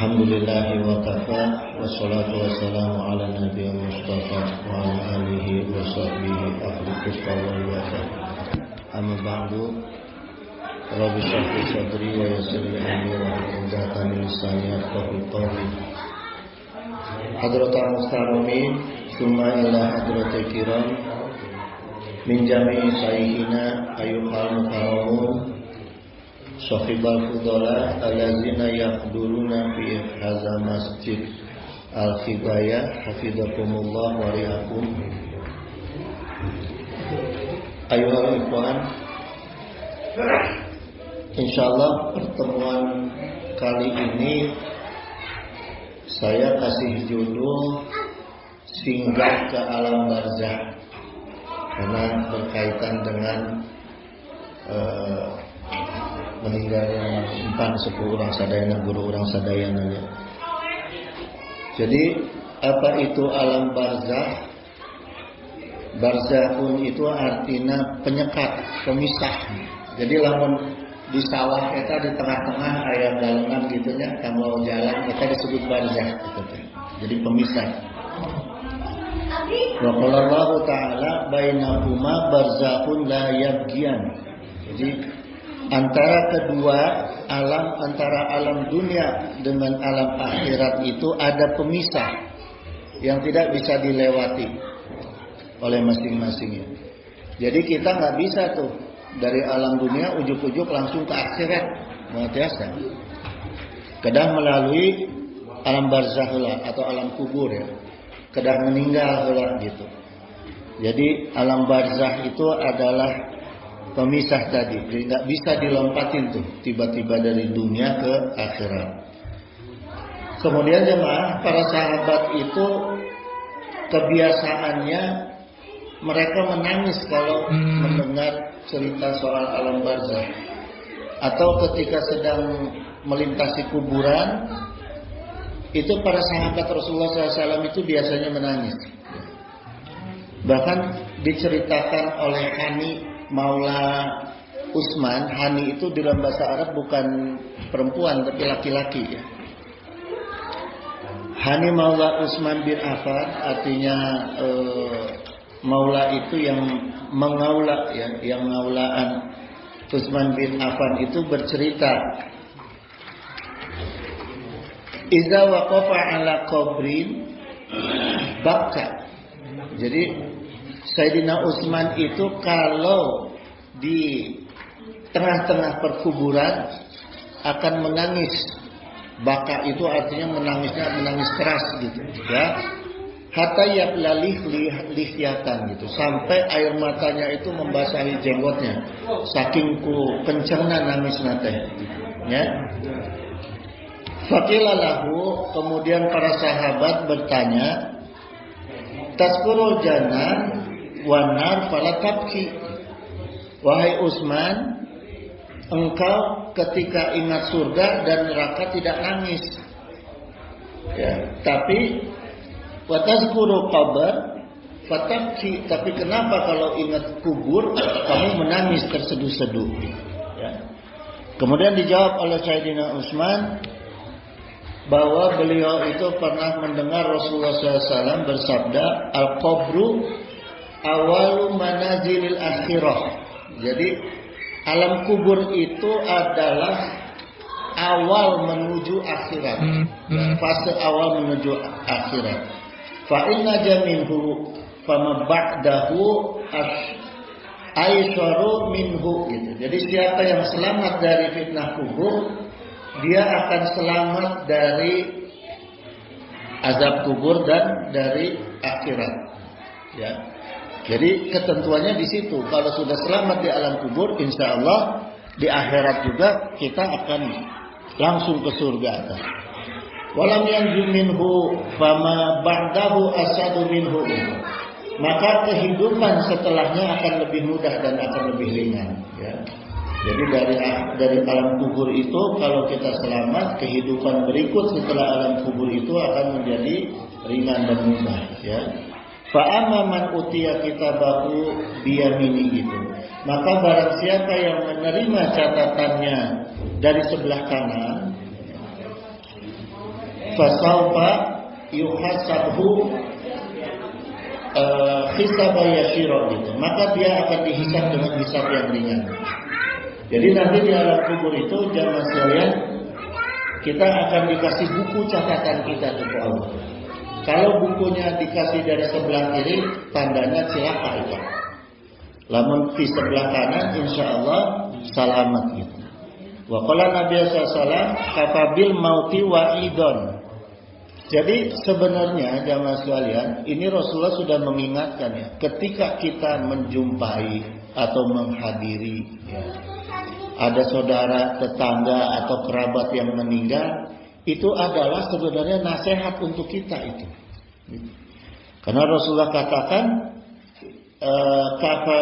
Alhamdulillahi wa kafa wassalatu wassalamu ala nabiyil mustafa wa ala alihi wa sahbihi ahli tusqa wal wafa. Amma ba'du. Rabbi shrah li sadri wa yassir li amri wa hlul 'uqdatam min lisani yafqahu qawli. Hadratal muhtaromin, summa ila hadratil kiram min jami'i sayyidina ayyuhal mukarramun. Sahibal fudala allazina yahduruna fi hadza masjid al-hidayah hafizakumullah wa ri'akum. Ayuhal ikhwan, insyaallah pertemuan kali ini saya kasih judul Singgah ke Alam Barzakh, karena berkaitan dengan meninggalnya empan sepuh orang sadayana, guru orang sadayana. Jadi apa itu alam barzakh? Barzakhun itu artinya penyekat, pemisah. Jadi lamun di sawah kita di tengah-tengah aya galengan gitunya, kamu jalan kita disebut barzakh gitu. Jadi pemisah. Wa qala Allah Ta'ala bainahuma barzakhun la yabghiyan. Jadi antara kedua alam, antara alam dunia dengan alam akhirat itu ada pemisah yang tidak bisa dilewati oleh masing-masingnya. Jadi kita nggak bisa tuh dari alam dunia ujuk-ujuk langsung ke akhirat, biasa. Kedah melalui alam barzakh atau alam kubur ya. Kedah meninggal gitu. Jadi alam barzakh itu adalah pemisah tadi, tidak bisa dilompatin tuh tiba-tiba dari dunia ke akhirat. Kemudian jemaah, para sahabat itu kebiasaannya mereka menangis kalau mendengar cerita soal alam barzakh, atau ketika sedang melintasi kuburan, itu para sahabat Rasulullah SAW itu biasanya menangis. Bahkan diceritakan oleh Hani Maula Utsman. Hani itu dalam bahasa Arab bukan perempuan tapi laki-laki ya. Hani Maula Utsman bin Affan artinya Maula itu yang mengaula ya, yang ngaulaan. Utsman bin Affan itu bercerita, Iza waqafa ala qabrin baka. Jadi Sayyidina Utsman itu kalau di tengah-tengah perkuburan akan menangis. Baka itu artinya menangisnya menangis keras gitu ya. Hatta yaqlalih lihyatan gitu, sampai air matanya itu membasahi jenggotnya. Saking kencengna nangisna teh ya. Faqila lahu, kemudian para sahabat bertanya, Tazkurul jannah wanar fala tabki. Wahai Utsman, engkau ketika ingat surga dan neraka tidak nangis ya, tapi watazkuru qabr fatabki, tapi kenapa kalau ingat kubur kamu menangis terseduh-seduh ya. Kemudian dijawab oleh Sayyidina Utsman bahwa beliau itu pernah mendengar Rasulullah SAW bersabda, al-qabru awalu manazilil akhirah. Jadi alam kubur itu adalah awal menuju akhirat, fase awal menuju akhirat. Fa inna jaminhu fama ba'dahu aisyaru minhu gitu. Jadi siapa yang selamat dari fitnah kubur, dia akan selamat dari azab kubur dan dari akhirat ya. Jadi ketentuannya di situ. Kalau sudah selamat di alam kubur, insya Allah di akhirat juga kita akan langsung ke surga. Walam yanju minhu fama ba'dahu asadu minhu. Maka kehidupan setelahnya akan lebih mudah dan akan lebih ringan. Ya. Jadi dari alam kubur itu kalau kita selamat, kehidupan berikut setelah alam kubur itu akan menjadi ringan dan mudah. Ya. Fa'amma man utiya kitabahu biyamini gitu. Maka barang siapa yang menerima catatannya dari sebelah kanan, fasaufa yuhasabhu hisaba yasira gitu. Maka dia akan dihisab dengan hisab yang ringan. Jadi nanti di alam kubur itu jamaah sekalian, kita akan dikasih buku catatan kita dari Allah. Kalau bukunya dikasih dari sebelah kiri, tandanya celaka itu. Lamun di sebelah kanan, insya Allah selamat gitu. Wa qala Nabi sallallahu kafabil mauti wa'idon. Jadi sebenarnya jamaah sekalian, ini Rasulullah sudah mengingatkan ya, ketika kita menjumpai atau menghadiri ya, ada saudara, tetangga atau kerabat yang meninggal, itu adalah sebenarnya nasihat untuk kita itu. Karena Rasulullah katakan kafa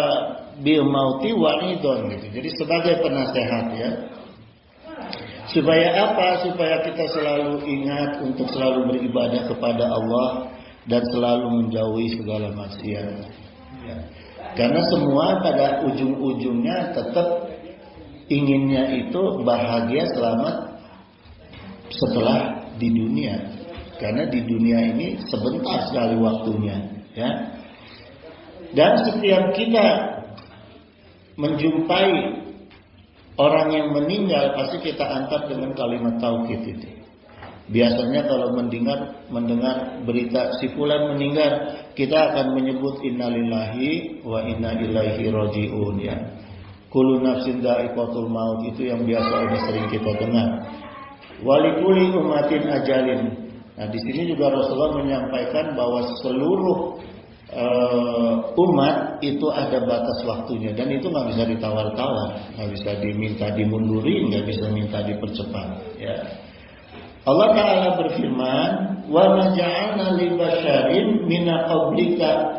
bil mauti wa'idon gitu. Jadi sebagai penasehat ya. Supaya apa? Supaya kita selalu ingat untuk selalu beribadah kepada Allah dan selalu menjauhi segala maksiat. Ya. Karena semua pada ujung-ujungnya tetap inginnya itu bahagia selamat setelah di dunia. Karena di dunia ini sebentar sekali waktunya, ya. Dan setiap kita menjumpai orang yang meninggal, pasti kita angkat dengan kalimat tauhid itu. Biasanya kalau mendengar berita si fulan meninggal, kita akan menyebut innalillahi wa inna ilaihi rajiun ya. Kullu nafsin dha'iqatul maut, itu yang biasa ini sering kita dengar. Walikuli umatin ajalin. Nah, di sini juga Rasulullah menyampaikan bahwa seluruh umat itu ada batas waktunya, dan itu nggak bisa ditawar-tawar, nggak bisa diminta dimundurin, nggak bisa minta dipercepat. Ya. Allah Taala berfirman, wa ma ja'alna li basyarin mina qablikal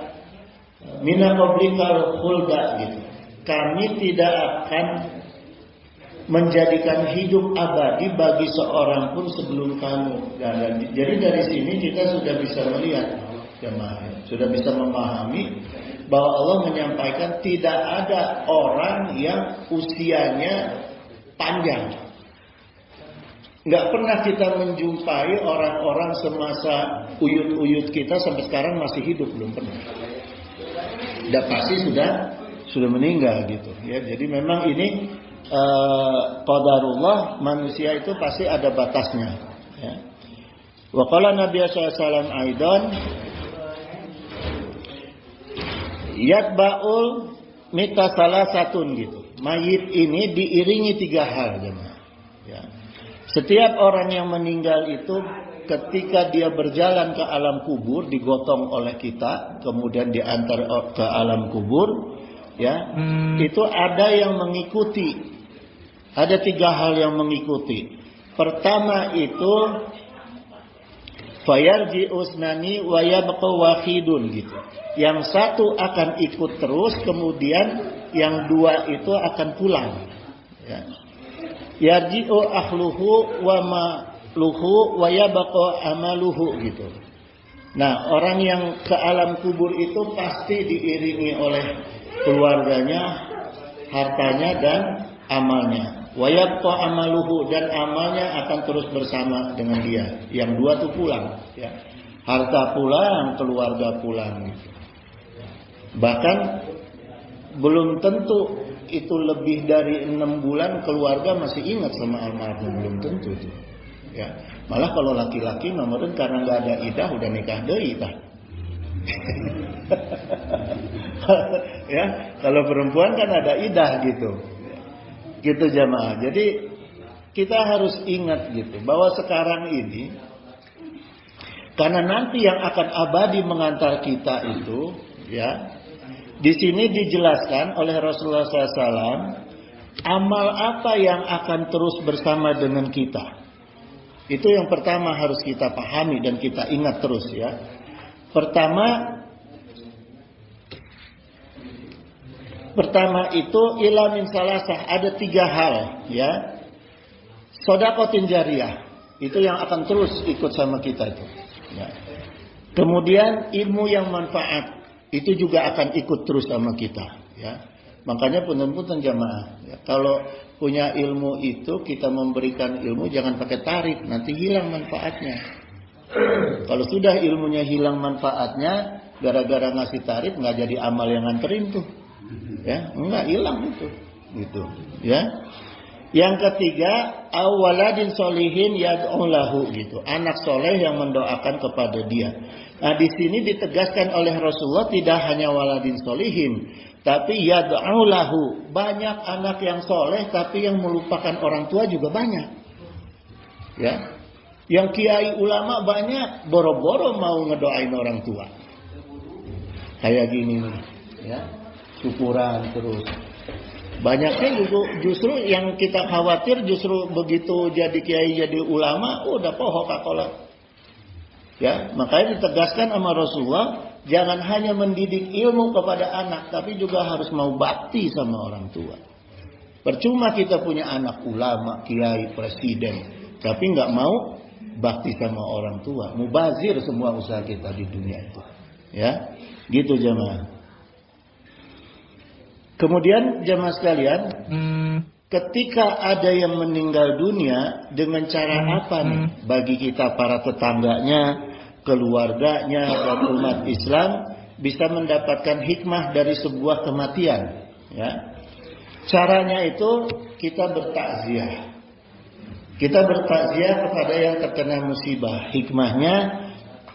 khulda gitu. Kami tidak akan menjadikan hidup abadi bagi seorang pun sebelum kamu. Jadi dari sini kita sudah bisa melihat, sudah bisa memahami bahwa Allah menyampaikan tidak ada orang yang usianya panjang. Nggak pernah kita menjumpai orang-orang semasa uyut-uyut kita sampai sekarang masih hidup, belum pernah. Udah pasti sudah meninggal gitu ya. Jadi memang ini qadarullah, manusia itu pasti ada batasnya ya. Wa qala Nabi sallallahu alaihi wasallam aidan yatba'ul mita salasatun gitu. Mayit ini diiringi 3 hal jemaah ya. Setiap orang yang meninggal itu ketika dia berjalan ke alam kubur, digotong oleh kita, kemudian diantar ke alam kubur ya, itu ada yang mengikuti. Ada 3 hal yang mengikuti. Pertama itu fayarji usnani wa yabqa wahidun gitu. Yang satu akan ikut terus, kemudian yang 2 itu akan pulang. Ya. Yarji'u ahluhu wa maluhu wa yabqa amaluhu gitu. Nah, orang yang ke alam kubur itu pasti diiringi oleh keluarganya, hartanya dan amalnya. Wa yabqa amaluhu, dan amalnya akan terus bersama dengan dia. Yang 2 tuh pulang ya. Harta pulang, keluarga pulang gitu. Bahkan belum tentu itu lebih dari 6 bulan keluarga masih ingat sama almarhum, belum tentu tuh. Ya. Malah kalau laki-laki nomornya karena nggak ada idah udah nikah deui tah. Ya, kalau perempuan kan ada idah gitu. Gitu jamaah. Jadi kita harus ingat gitu bahwa sekarang ini, karena nanti yang akan abadi mengantar kita itu ya, di sini dijelaskan oleh Rasulullah SAW amal apa yang akan terus bersama dengan kita. Itu yang pertama harus kita pahami dan kita ingat terus ya. Pertama itu ila min salasah, ada 3 hal ya. Shadaqatin jariyah, itu yang akan terus ikut sama kita itu ya. Kemudian ilmu yang manfaat, itu juga akan ikut terus sama kita ya. Makanya punten-punten jamaah ya, kalau punya ilmu itu kita memberikan ilmu jangan pakai tarif, nanti hilang manfaatnya Kalau sudah ilmunya hilang manfaatnya, gara-gara ngasih tarif nggak jadi amal yang nganterin tuh, ya nggak hilang itu, gitu, ya. Yang ketiga, awaladin solihin yad'u lahu, gitu, anak soleh yang mendoakan kepada dia. Nah di sini ditegaskan oleh Rasulullah tidak hanya waladin solihin, tapi yad'u lahu, banyak anak yang soleh tapi yang melupakan orang tua juga banyak, ya. Yang kiai ulama banyak, boro-boro mau ngedoain orang tua. Kayak gini nih, ya, syukuran terus. Banyaknya justru yang kita khawatir justru begitu jadi kiai jadi ulama, udah poho kakola. Ya, makanya ditegaskan sama Rasulullah, jangan hanya mendidik ilmu kepada anak, tapi juga harus mau bakti sama orang tua. Percuma kita punya anak ulama, kiai, presiden, tapi nggak mau bakti sama orang tua, mubazir semua usaha kita di dunia itu, ya, gitu jemaah. Kemudian jemaah sekalian, ketika ada yang meninggal dunia, dengan cara apa nih bagi kita para tetangganya, keluarganya, dan umat Islam bisa mendapatkan hikmah dari sebuah kematian, ya? Caranya itu kita bertakziah. Kita bertakziah kepada yang terkena musibah. Hikmahnya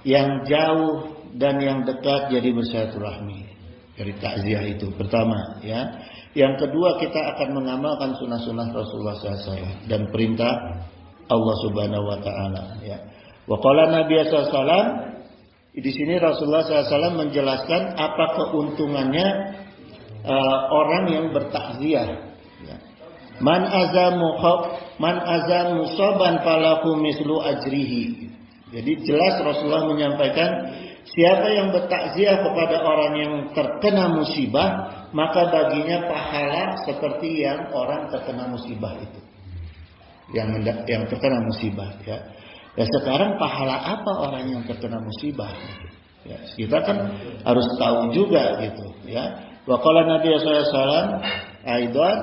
yang jauh dan yang dekat jadi bersilaturahmi dari takziah itu. Pertama, ya. Yang kedua, kita akan mengamalkan sunnah-sunnah Rasulullah SAW dan perintah Allah Subhanahu Wa Taala. Ya. Wa qala Nabi SAW, di sini Rasulullah SAW menjelaskan apa keuntungannya orang yang bertakziah. Man azamu soban falahu mislu ajrihi. Jadi jelas Rasulullah menyampaikan, siapa yang bertakziah kepada orang yang terkena musibah, maka baginya pahala seperti yang orang terkena musibah itu. Yang terkena musibah, ya. Dan sekarang pahala apa orang yang terkena musibah? Ya, kita kan harus tahu juga gitu, ya. Wa qala Nabi sallallahu alaihi wasallam aidan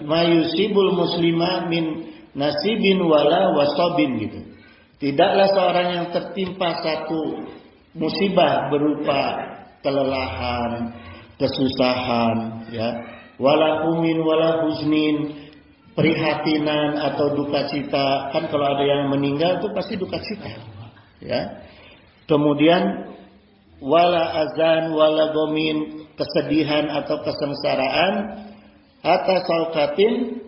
mayusibul muslima min nasibin wala wasabin, gitu. Tidaklah seorang yang tertimpa satu musibah berupa kelelahan, kesusahan, ya, wala humin wala huznin, prihatinan atau duka cita. Kan kalau ada yang meninggal itu pasti duka cita, ya. Kemudian wala azan wala gomin, kesedihan atau kesengsaraan, hatta saukatin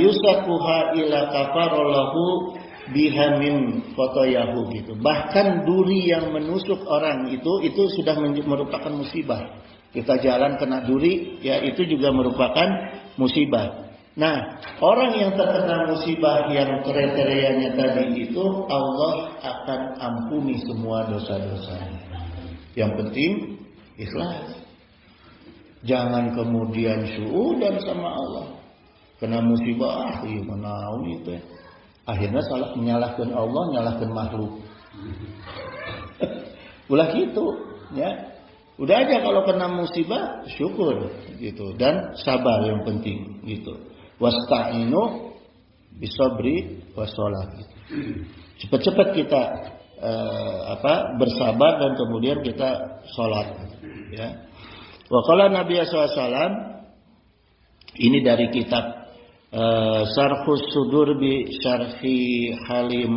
yusakuha ila kafarallahu bihamin fotoyahu, gitu. Bahkan duri yang menusuk orang itu sudah merupakan musibah. Kita jalan kena duri, ya, itu juga merupakan musibah. Nah, orang yang terkena musibah yang kriterianya tadi itu, Allah akan ampuni semua dosa-dosanya. Yang penting ikhlas. Jangan kemudian suudan sama Allah. Kena musibah, iya menaun itu. Akhirnya salah menyalahkan Allah, nyalahkan makhluk. Ulah gitu, ya. Udah aja kalau kena musibah syukur, gitu, dan sabar yang penting, gitu. Wasta'inu bisabri wassalat, gitu. Cepat-cepat kita bersabar dan kemudian kita sholat, ya. Wa qala Nabi SAW, ini dari kitab Syarhus Sudur bi Syarhi Hali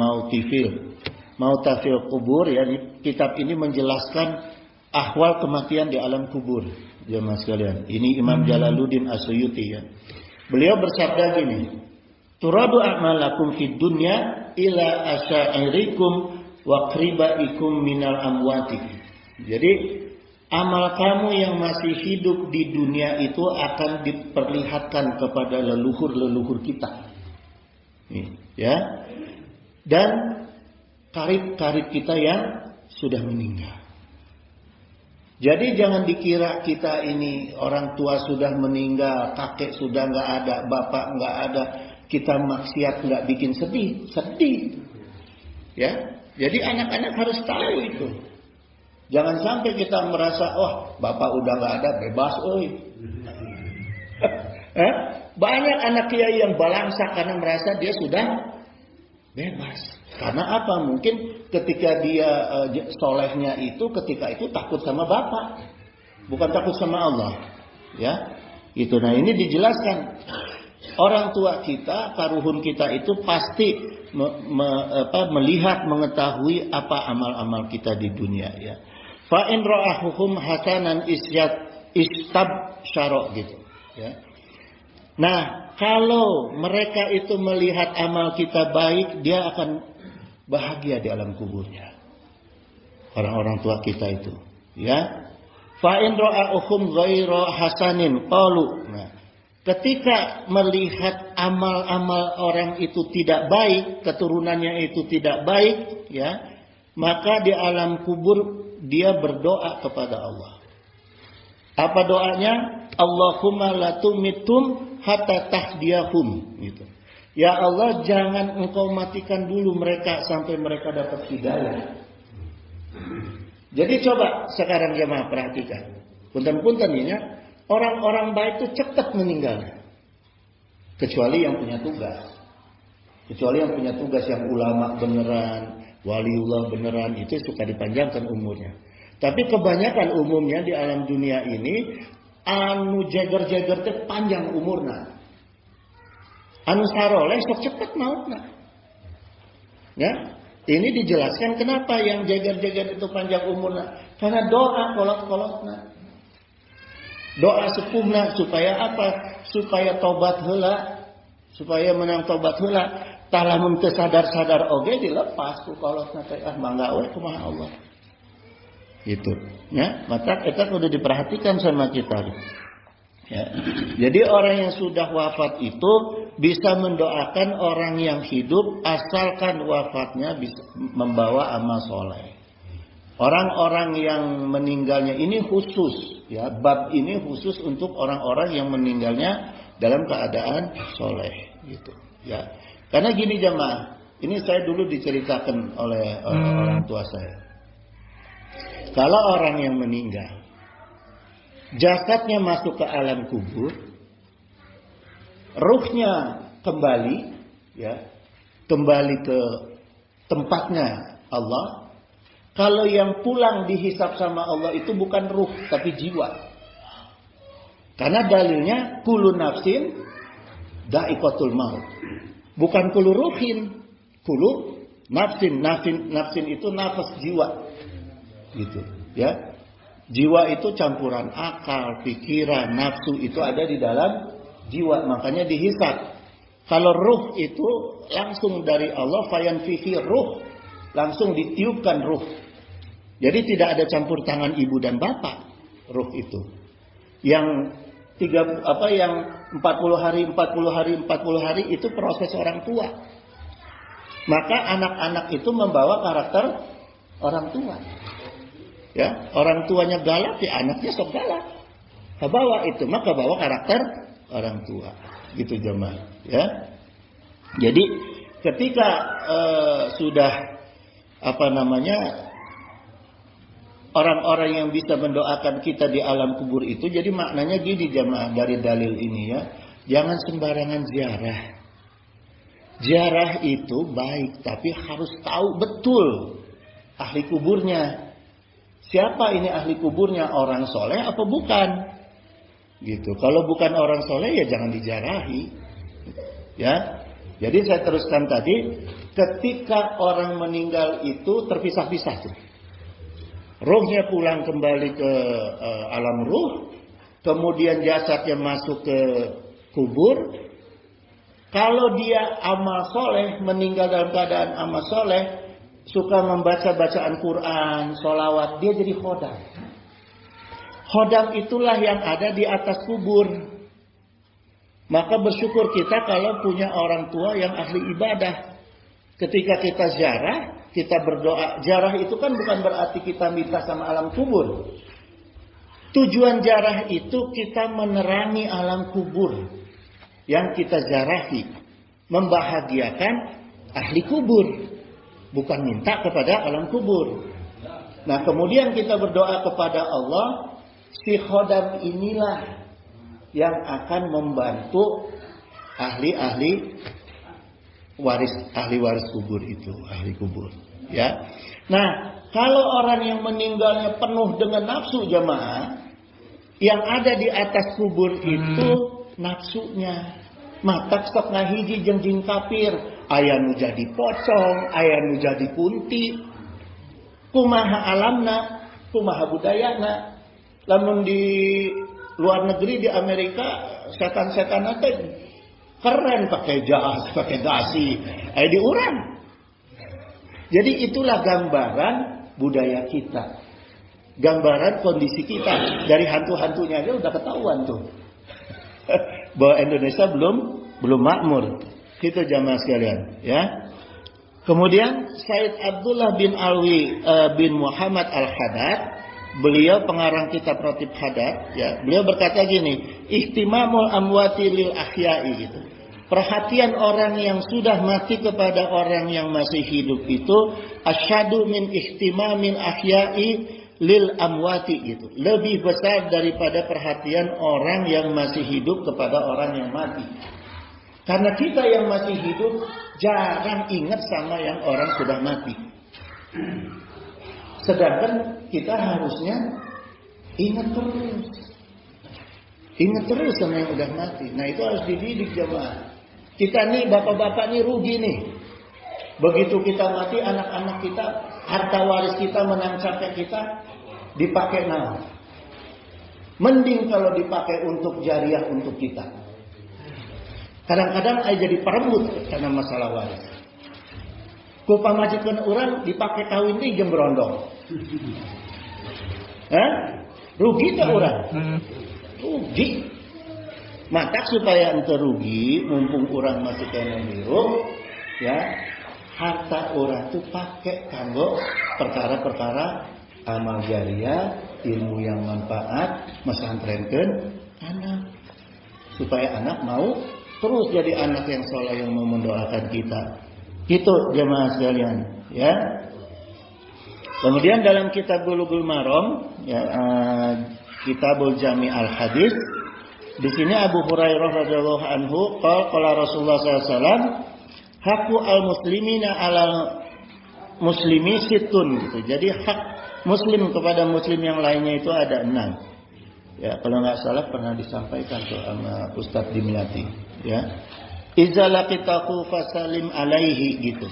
Mautafil Kubur, ya. Kitab ini menjelaskan ahwal kematian di alam kubur, jemaah sekalian. Ini Imam Jalaluddin As-Suyuti, ya. Beliau bersabda gini, turadu a'malakum fid dunya ila asya'irikum wa qribaikum minal amwati. Jadi amal kamu yang masih hidup di dunia itu akan diperlihatkan kepada leluhur-leluhur kita, ya, dan karib-karib kita yang sudah meninggal. Jadi jangan dikira kita ini orang tua sudah meninggal, kakek sudah nggak ada, bapak nggak ada, kita maksiat nggak bikin sedih, ya. Jadi anak-anak harus tahu itu. Jangan sampai kita merasa, oh bapak udah nggak ada, bebas, Banyak anak kiai yang balangsak karena merasa dia sudah Bebas. Karena apa? Mungkin ketika dia solehnya itu ketika itu takut sama bapak, bukan takut sama Allah. Ya, itu. Nah ini dijelaskan. Orang tua kita, karuhun kita itu pasti melihat, mengetahui apa amal-amal kita di dunia. Ya. Fa in ra'ahuhum hasanan istabsyara gitu. Ya. Nah, kalau mereka itu melihat amal kita baik, dia akan bahagia di alam kuburnya. Orang-orang tua kita itu, ya. Fa in ra'ahum ghaira hasanin qalu. Nah, ketika melihat amal-amal orang itu tidak baik, keturunannya itu tidak baik, ya, maka di alam kubur dia berdoa kepada Allah. Apa doanya? Allahumma la tumitum hatta tahdiyahum gitu. Ya Allah, jangan engkau matikan dulu mereka sampai mereka dapat hidayah. Jadi coba sekarang jemaah perhatikan. Punten-punten ini ya, orang-orang baik itu cepat meninggal. Kecuali yang punya tugas. Kecuali yang punya tugas, yang ulama beneran, waliullah beneran, itu suka dipanjangkan umurnya. Tapi kebanyakan umumnya di alam dunia ini anu jager-jager teh panjang umurna. Anu saroleh sok cepet mautna. Ya, ini dijelaskan kenapa yang jager-jager itu panjang umurna. Karena doa kolot-kolotna. Doa sepuhna supaya apa? Supaya tobat heula, supaya menang tobat heula. Tah lamun teu sadar-sadar oge dilepas ku kolotna teh mangga we kumaha Allah. Itu, ya, maka kita sudah diperhatikan sama kita. Ya. Jadi orang yang sudah wafat itu bisa mendoakan orang yang hidup asalkan wafatnya bisa membawa amal soleh. Orang-orang yang meninggalnya ini khusus, ya, bab ini khusus untuk orang-orang yang meninggalnya dalam keadaan soleh, gitu. Ya, karena gini jemaah, ini saya dulu diceritakan oleh orang tua saya. Kalau orang yang meninggal, jasadnya masuk ke alam kubur, ruhnya kembali, ya, kembali ke tempatnya Allah. Kalau yang pulang dihisap sama Allah itu bukan ruh, tapi jiwa. Karena dalilnya kullu nafsin dha'iqatul maut. Bukan kullu ruhin, kullu nafsin. Nafsin itu nafas jiwa. Gitu, ya. Jiwa itu campuran akal, pikiran, nafsu itu ada di dalam jiwa, makanya dihisap. Kalau ruh itu langsung dari Allah, fayan fihi ruh, langsung ditiupkan ruh. Jadi tidak ada campur tangan ibu dan bapak ruh itu. Yang 40 hari itu proses orang tua. Maka anak-anak itu membawa karakter orang tua. Ya, orang tuanya galak, ya anaknya sok galak. Bawa itu, maka bawa karakter orang tua. Gitu jemaah, ya. Jadi ketika sudah orang-orang yang bisa mendoakan kita di alam kubur itu, jadi maknanya gini jemaah dari dalil ini ya, jangan sembarangan ziarah. Ziarah itu baik, tapi harus tahu betul ahli kuburnya. Siapa ini ahli kuburnya, orang soleh apa bukan? Gitu. Kalau bukan orang soleh ya jangan dijarahi. Ya. Jadi saya teruskan tadi, ketika orang meninggal itu terpisah-pisah tuh. Ruhnya pulang kembali ke alam ruh, kemudian jasadnya masuk ke kubur. Kalau dia amal soleh, meninggal dalam keadaan amal soleh, suka membaca bacaan Quran, sholawat, dia jadi khodam. Khodam itulah yang ada di atas kubur. Maka bersyukur kita kalau punya orang tua yang ahli ibadah. Ketika kita ziarah, kita berdoa. Ziarah itu kan bukan berarti kita minta sama alam kubur. Tujuan ziarah itu kita menerangi alam kubur yang kita ziarahi, membahagiakan ahli kubur. Bukan minta kepada alam kubur. Nah kemudian kita berdoa kepada Allah. Si khodam inilah yang akan membantu ahli-ahli ahli waris kubur itu, ahli kubur. Ya. Nah, kalau orang yang meninggalnya penuh dengan nafsu jamaah, yang ada di atas kubur itu nafsunya. Matak sok ngahiji jeung jing kafir, aya nu jadi pocong, aya nu jadi kunti. Kumaha alamna, kumaha budayana. Lamun di luar negeri di Amerika, setan-setan teh keren pakai jas, pakai dasi, di urang. Jadi itulah gambaran budaya kita. Gambaran kondisi kita. Dari hantu-hantunya aja udah ketahuan tuh. Bahwa Indonesia belum makmur. Itu jamaah sekalian, ya. Kemudian Said Abdullah bin Alwi bin Muhammad Al-Haddad, beliau pengarang kitab Ratib Haddad, ya. Beliau berkata gini, ihtimamul amwati lil ahya'i gitu. Perhatian orang yang sudah mati kepada orang yang masih hidup itu asyadu min ihtimamin ahya'i lil amwati gitu. Lebih besar daripada perhatian orang yang masih hidup kepada orang yang mati. Karena kita yang masih hidup jarang ingat sama yang orang sudah mati. Sedangkan kita harusnya ingat terus. Ingat terus sama yang udah mati. Nah itu harus dididik jemaah. Kita nih bapak-bapak nih rugi nih. Begitu kita mati anak-anak kita, harta waris kita menang capek kita dipakai naon. Mending kalau dipakai untuk jariah untuk kita. Kadang-kadang aja jadi perebut karena masalah waris. Ku pamajikeun urang dipakai kawin di jeung berondong. Rugi tak urang? Rugi. Matak supaya ente rugi, mumpung orang masih kena biru, ya harta orang tuh pakai kanggo perkara-perkara amal jariah, ilmu yang manfaat, mesantrenkeun anak, supaya anak mau terus jadi anak yang saleh yang mau mendoakan kita. Itu jemaah sekalian, ya. Kemudian dalam kitab Bulughul Maram, ya, Kitabul Jami' al Hadis. Di sini Abu Hurairah radhiyallahu anhu qala Rasulullah SAW, haqqu al-muslimina 'alal muslimi sittun gitu. Jadi hak muslim kepada muslim yang lainnya itu ada 6. Ya, kalau enggak salah pernah disampaikan tuh sama Ustaz Dimyati, ya. Idza laqitahu fasalim alaihi gitu.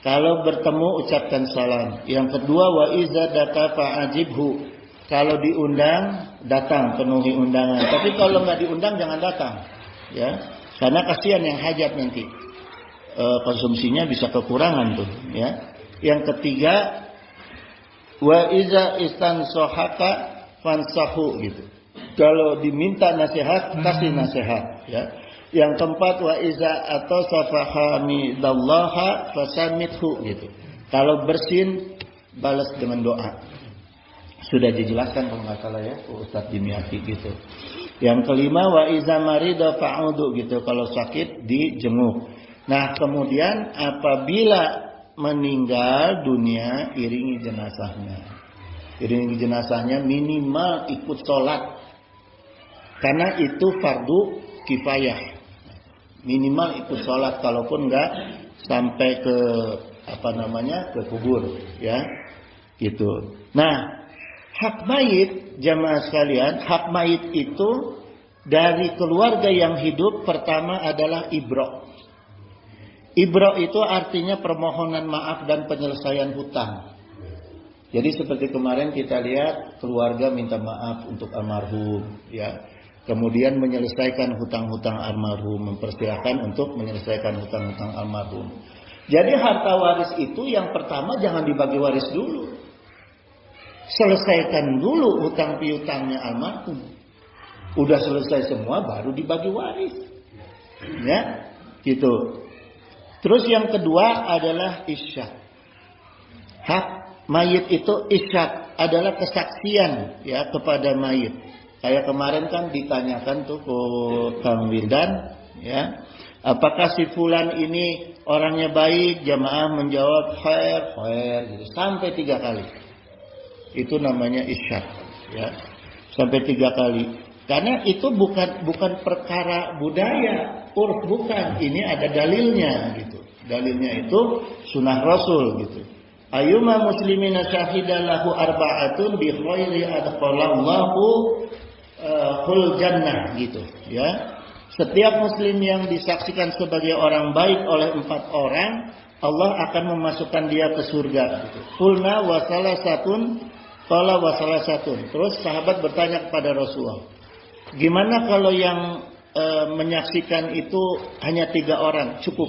Kalau bertemu ucapkan salam. Yang kedua wa idza daka fa'ajibhu. Kalau diundang, datang, penuhi undangan. Tapi kalau nggak diundang, jangan datang, ya, karena kasihan yang hajat nanti, konsumsinya bisa kekurangan tuh, ya. Yang ketiga, wa iza istansohaka fansahu gitu. Kalau diminta nasihat, kasih nasihat, ya. Yang keempat, wa iza atau safahamidallaha fasamithu gitu. Kalau bersin, balas dengan doa. Sudah dijelaskan kalau nggak salah ya Ustadz Dimyati gitu. Yang kelima wa iza marida fa'udu gitu. Kalau sakit dijenguk. Nah kemudian apabila meninggal dunia iringi jenazahnya. Iringi jenazahnya minimal ikut sholat. Karena itu fardu kifayah. Minimal ikut sholat. Kalaupun nggak sampai ke ke kubur, ya gitu. Nah hak mayit jamaah sekalian, hak mayit itu dari keluarga yang hidup pertama adalah ibro. Ibro itu artinya permohonan maaf dan penyelesaian hutang. Jadi seperti kemarin kita lihat keluarga minta maaf untuk almarhum, ya. Kemudian menyelesaikan hutang-hutang almarhum, mempersilahkan untuk menyelesaikan hutang-hutang almarhum. Jadi harta waris itu yang pertama jangan dibagi waris dulu. Selesaikan dulu hutang piutangnya almarhum. Udah selesai semua baru dibagi waris. Ya, gitu. Terus yang kedua adalah isyak. Hak mayit itu isyak adalah kesaksian ya kepada mayit. Kayak kemarin kan ditanyakan tuh ke Kang Wildan, ya. Apakah si fulan ini orangnya baik? Jamaah menjawab khair gitu sampai 3 kali. Itu namanya isyak, ya, sampai 3 kali. Karena itu bukan perkara budaya, bukan. Ini ada dalilnya, gitu. Dalilnya itu sunnah Rasul gitu. Ayyuma muslimina syahida lahu arba'atun bi khairi adkhalallahu khul jannah gitu ya. Setiap muslim yang disaksikan sebagai orang baik oleh 4 orang, Allah akan memasukkan dia ke surga gitu. Qulna wa salasatun qala wa salasatun. Terus sahabat bertanya kepada Rasulullah, gimana kalau yang menyaksikan itu hanya 3 orang, cukup?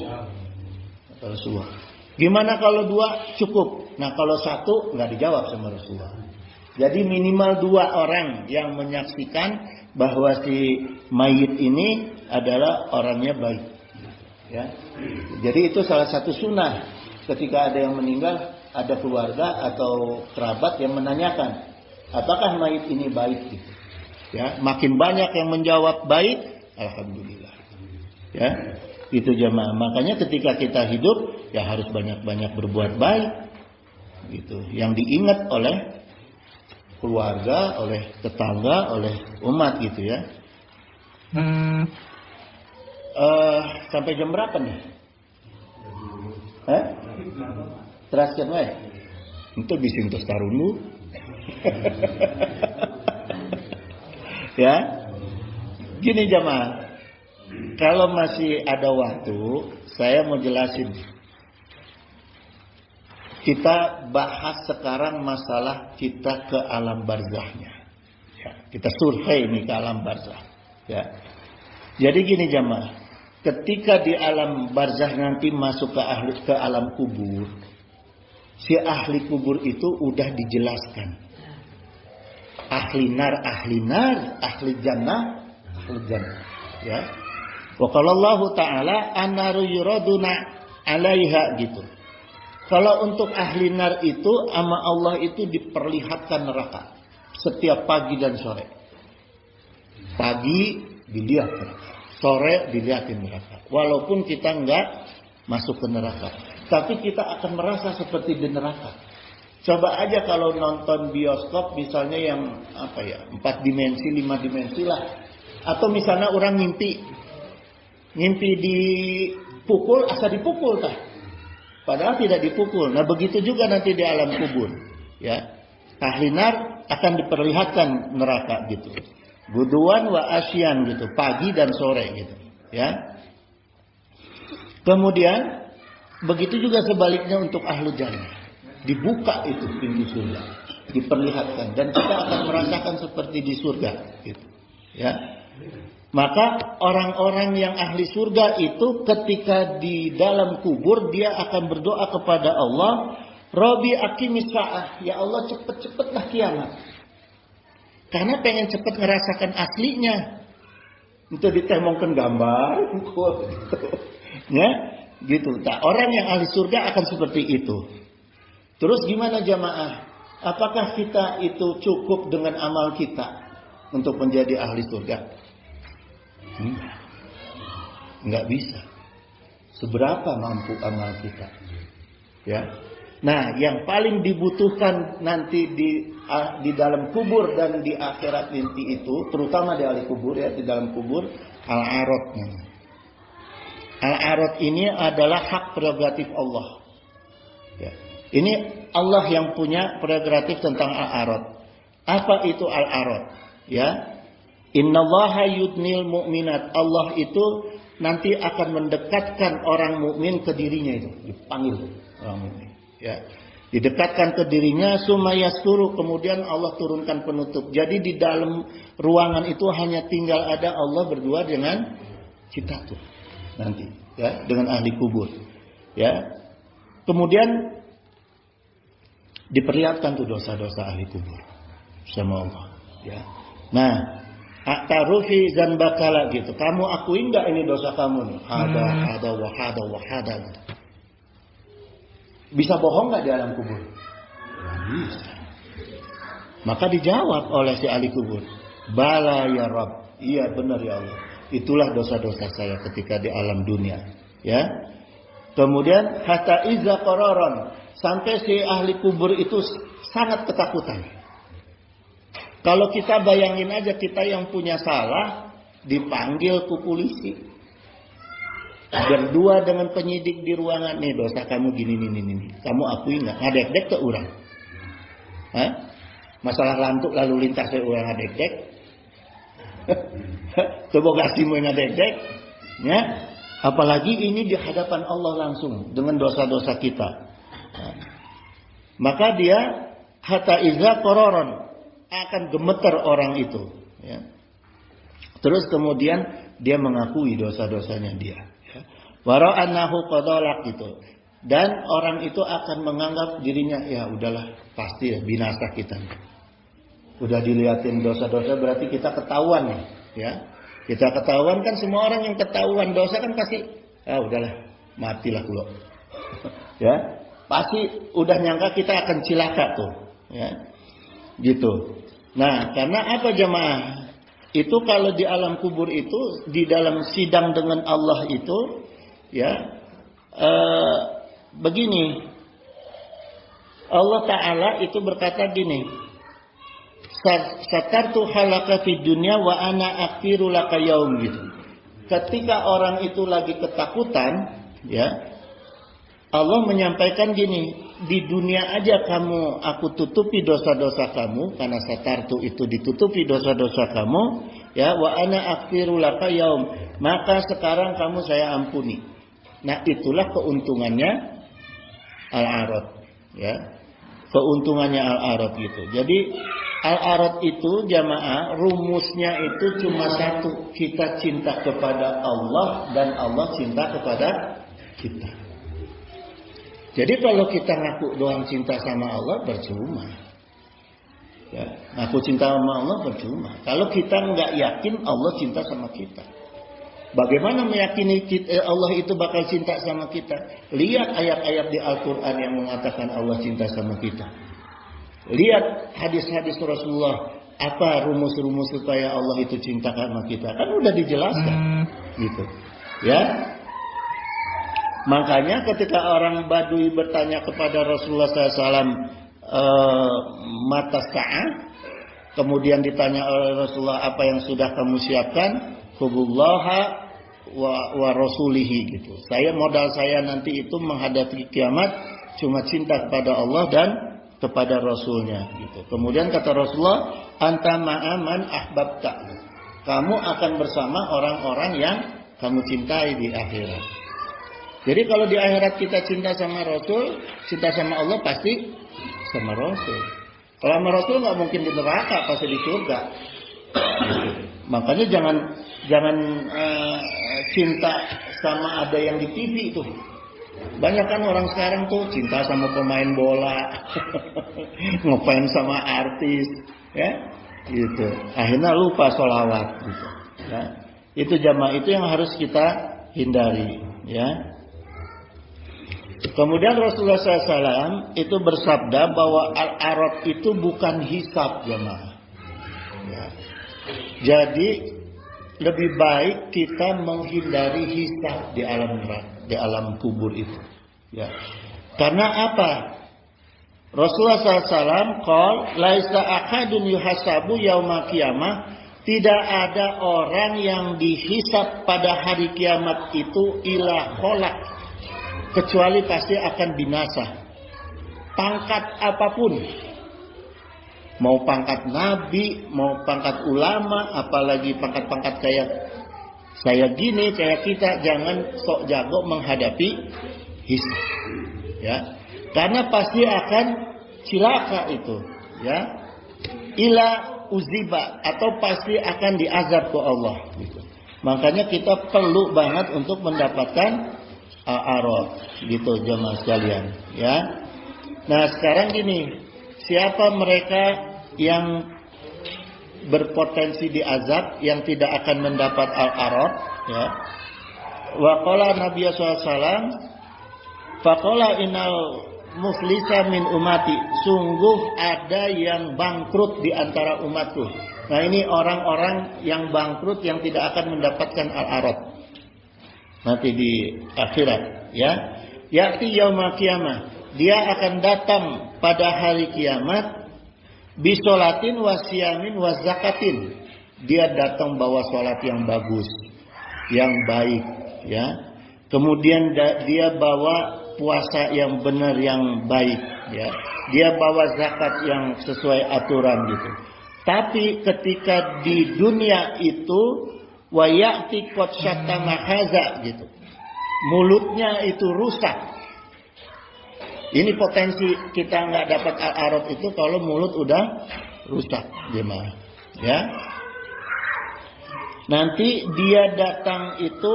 Rasulullah, gimana kalau 2? Cukup. Nah kalau 1 nggak dijawab sama Rasulullah. Jadi minimal 2 orang yang menyaksikan bahwa si mayit ini adalah orangnya baik. Ya. Jadi itu salah satu sunnah. Ketika ada yang meninggal, ada keluarga atau kerabat yang menanyakan, apakah mayit ini baik? Ya, makin banyak yang menjawab baik, alhamdulillah. Ya, itu jamaah. Makanya ketika kita hidup, ya harus banyak-banyak berbuat baik. Gitu. Yang diingat oleh keluarga, oleh tetangga, oleh umat gitu ya. Sampai jam berapa nih? Teraskan wae. Itu bising terus tarunu. Ya. Gini jamaah. Kalau masih ada waktu, saya mau jelasin. Kita bahas sekarang masalah kita ke alam barzahnya. Ya, kita survei ini ke alam barzah. Ya. Jadi gini jamaah, ketika di alam barzah nanti masuk ke alam kubur, si ahli kubur itu udah dijelaskan. Ahli nar, ahli jannah, ahli jannah. Ya. Wa qala Allah Ta'ala an-naru yuraduna 'alaiha gitu. Kalau untuk ahli nar itu sama Allah itu diperlihatkan neraka setiap pagi dan sore. Pagi dilihat neraka, sore dilihatin neraka. Walaupun kita enggak masuk ke neraka, tapi kita akan merasa seperti di neraka. Coba aja kalau nonton bioskop misalnya yang 4 dimensi, 5 dimensi lah. Atau misalnya orang ngimpi dipukul, asa dipukul tah. Padahal tidak dipukul. Nah begitu juga nanti di alam kubur. Ya, ahli nar akan diperlihatkan neraka gitu. Guduan wa asyan gitu, pagi dan sore gitu. Ya. Kemudian begitu juga sebaliknya untuk ahlu jannah. Dibuka itu pintu surga, diperlihatkan dan kita akan merasakan seperti di surga gitu. Ya. Maka orang-orang yang ahli surga itu ketika di dalam kubur dia akan berdoa kepada Allah, Rabbi aqimis sa'ah, ya Allah cepet-cepetlah kiamat. Karena pengen cepet ngerasakan aslinya. Itu ditemongkan gambar, gitu. Ya, gitu. Nah, orang yang ahli surga akan seperti itu. Terus gimana jamaah? Apakah kita itu cukup dengan amal kita untuk menjadi ahli surga? Enggak bisa. Seberapa mampu amal kita? Ya. Nah, yang paling dibutuhkan nanti di dalam kubur dan di akhirat nanti itu, terutama di ahli kubur ya, di dalam kubur, al-arad. Al-arad ini adalah hak prerogatif Allah. Ya. Ini Allah yang punya prerogatif tentang al-arad. Apa itu al-arad? Ya. Innallaha yudnil mu'minat. Allah itu nanti akan mendekatkan orang mukmin ke dirinya itu, dipanggil orang mukmin. Ya. Didekatkan ke dirinya sumayasturu, kemudian Allah turunkan penutup. Jadi di dalam ruangan itu hanya tinggal ada Allah berdua dengan kita tuh nanti, ya, dengan ahli kubur. Ya. Kemudian diperlihatkan tuh dosa-dosa ahli kubur sama Allah, ya. Nah, Aktarufi zanbakala gitu. Kamu akuin nggak ini dosa kamu nih? Hada gitu. Bisa bohong nggak di alam kubur? Bisa. Maka dijawab oleh si ahli kubur, Bala ya Rabb. Iya benar ya Allah. Itulah dosa-dosa saya ketika di alam dunia. Ya. Kemudian hatta iza qararan, sampai si ahli kubur itu sangat ketakutan. Kalau kita bayangin aja kita yang punya salah dipanggil ke polisi. berdua dengan penyidik di ruangan, nih dosa kamu gini nih. Kamu akui nggak? Ngadek-dek ke orang. Hah? Masalah lantuk lalu lintas ke orang ngadek-dek. Coba kasih mau ngadek-dek. Ya. Apalagi ini di hadapan Allah langsung dengan dosa-dosa kita. Nah, maka dia hatta iza qararon, akan gemeter orang itu. Ya. Terus kemudian dia mengakui dosa-dosanya dia. Wara'annahu qadalak gitu. Dan orang itu akan menganggap dirinya, ya udahlah, pasti ya binasa kita. Udah dilihatin dosa-dosa berarti kita ketahuan nih, ya. Kita ketahuan kan, semua orang yang ketahuan dosa kan pasti, udahlah, matilah kulo. Ya. Pasti udah nyangka kita akan cilaka tuh, ya. Gitu. Nah, karena apa jemaah? Itu kalau di alam kubur itu, di dalam sidang dengan Allah itu, ya, begini, Allah Ta'ala itu berkata gini, satartu halaka fid dunya wa ana aghfiru laka yaum, gitu. Ketika orang itu lagi ketakutan, ya, Allah menyampaikan gini, di dunia aja aku tutupi dosa-dosa kamu, karena satartu itu ditutupi dosa-dosa kamu, ya, wa ana aghfiru laka yaum, maka sekarang kamu saya ampuni. Nah, itulah keuntungannya al-arad, ya. Keuntungannya al-arad gitu. Jadi al-arad itu jamaah rumusnya itu cuma satu, kita cinta kepada Allah dan Allah cinta kepada kita. Jadi kalau kita ngaku doang cinta sama Allah percuma. Ya, ngaku cinta sama Allah percuma. Kalau kita nggak yakin Allah cinta sama kita. Bagaimana meyakini Allah itu bakal cinta sama kita? Lihat ayat-ayat di Al-Quran yang mengatakan Allah cinta sama kita. Lihat hadis-hadis Rasulullah, apa rumus-rumus supaya Allah itu cinta sama kita. Kan udah dijelaskan. Gitu. Ya. Makanya ketika orang Badui bertanya kepada Rasulullah SAW, mata sa'ah, kemudian ditanya oleh Rasulullah, apa yang sudah kamu siapkan? Hubullaha wa rasulihi, gitu. Modal saya nanti itu menghadapi kiamat cuma cinta kepada Allah dan kepada Rasulnya, gitu. Kemudian kata Rasulullah, anta ma'aman ahbabta, kamu akan bersama orang-orang yang kamu cintai di akhirat. Jadi kalau di akhirat kita cinta sama Rasul, cinta sama Allah, pasti sama Rasul. Kalau sama Rasul nggak mungkin di neraka, pasti di surga. Makanya jangan cinta sama ada yang di TV itu. Banyak kan orang sekarang tuh cinta sama pemain bola, ngefans sama artis, ya, gitu. Akhirnya lupa sholawat, gitu. Ya. Itu jamaah itu yang harus kita hindari, ya. Kemudian Rasulullah SAW itu bersabda bahwa al-arad itu bukan hisab jemaah. Ya. Jadi lebih baik kita menghindari hisab di alam kubur itu. Ya. Karena apa? Rasulullah SAW qol laisa ahadun yuhasabu yaumil qiyamah, tidak ada orang yang dihisab pada hari kiamat itu ila kholak, kecuali pasti akan binasa. Pangkat apapun, mau pangkat nabi, mau pangkat ulama, apalagi pangkat-pangkat kayak saya gini, kayak kita, jangan sok jago menghadapi hisab, ya. Karena pasti akan cilaka itu, ya. Ila uziba, atau pasti akan diazab ke Allah, gitu. Makanya kita perlu banget untuk mendapatkan al-arad, gitu jemaah sekalian, ya. Nah, sekarang gini, siapa mereka yang berpotensi diazab, yang tidak akan mendapat al-arad, ya. Wa qala Nabi sallallahu alaihi wasallam, faqala innal muflisa min umati, sungguh ada yang bangkrut di antara umatku. Nah, ini orang-orang yang bangkrut yang tidak akan mendapatkan al-arad nanti di akhirat, ya. Ya'ti yaumil qiyamah, dia akan datang pada hari kiamat bisolatin wasiyamin wazakatin, dia datang bawa sholat yang bagus, yang baik, ya. Kemudian dia bawa puasa yang benar, yang baik, ya. Dia bawa zakat yang sesuai aturan gitu. Tapi ketika di dunia itu wa ya'ti qad syattama haza gitu. Mulutnya itu rusak. Ini potensi kita nggak dapat al-arad itu kalau mulut udah rusak, jemaah. Ya. Nanti dia datang itu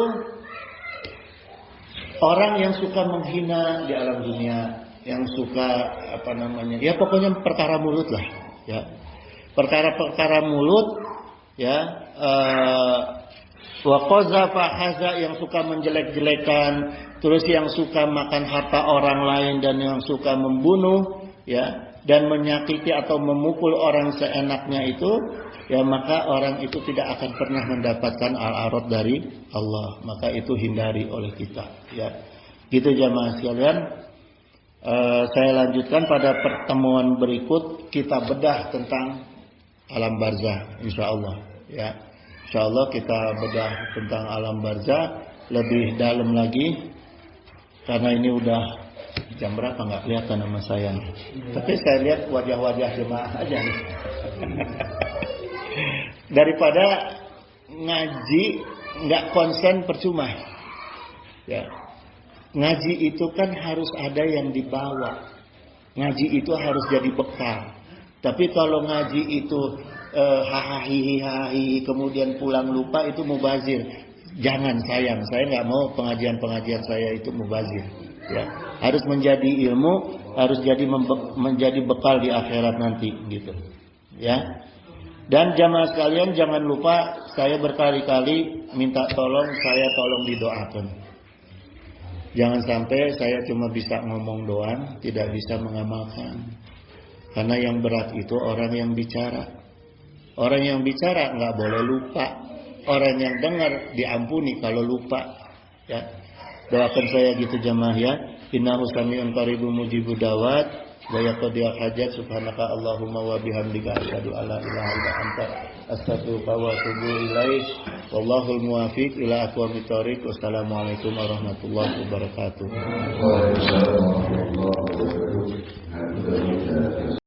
orang yang suka menghina di alam dunia, yang suka ya pokoknya perkara mulut lah, ya. Perkara-perkara mulut, ya. Wa qazafa haza, yang suka menjelek-jelekan, terus yang suka makan harta orang lain dan yang suka membunuh, ya, dan menyakiti atau memukul orang seenaknya itu, ya, maka orang itu tidak akan pernah mendapatkan al-arad dari Allah. Maka itu hindari oleh kita, ya. Gitu jamaah sekalian. Saya lanjutkan pada pertemuan berikut, kita bedah tentang alam barzah, insyaallah, ya. Insyaallah kita bedah tentang alam barzah lebih dalam lagi, karena ini udah jam berapa nggak kelihatan sama saya. Tapi saya lihat wajah-wajah jemaah aja nih. Daripada ngaji nggak konsen percuma, ya. Ngaji itu kan harus ada yang dibawa. Ngaji itu harus jadi bekal. Tapi kalau ngaji itu hahaha kemudian pulang lupa, itu mubazir. Jangan, sayang. Saya nggak mau pengajian-pengajian saya itu mubazir. Ya, harus menjadi ilmu, harus menjadi bekal di akhirat nanti, gitu. Ya. Dan jamaah sekalian jangan lupa, saya berkali-kali minta tolong didoakan. Jangan sampai saya cuma bisa ngomong doang, tidak bisa mengamalkan. Karena yang berat itu orang yang bicara. Orang yang bicara nggak boleh lupa. Orang yang dengar diampuni kalau lupa. Ya, doakan saya gitu jamaah, ya. Innahu sami'un qaribun mujibud da'wat wa yaqdi'ul hajat. Subhanaka Allahumma wa bihamdika asyhadu alla ilaha illa anta astaghfiruka wa atubu ilaik. Wallahul muwaffiq ila aqwamit thoriq. Wassalamualaikum warahmatullahi wabarakatuh.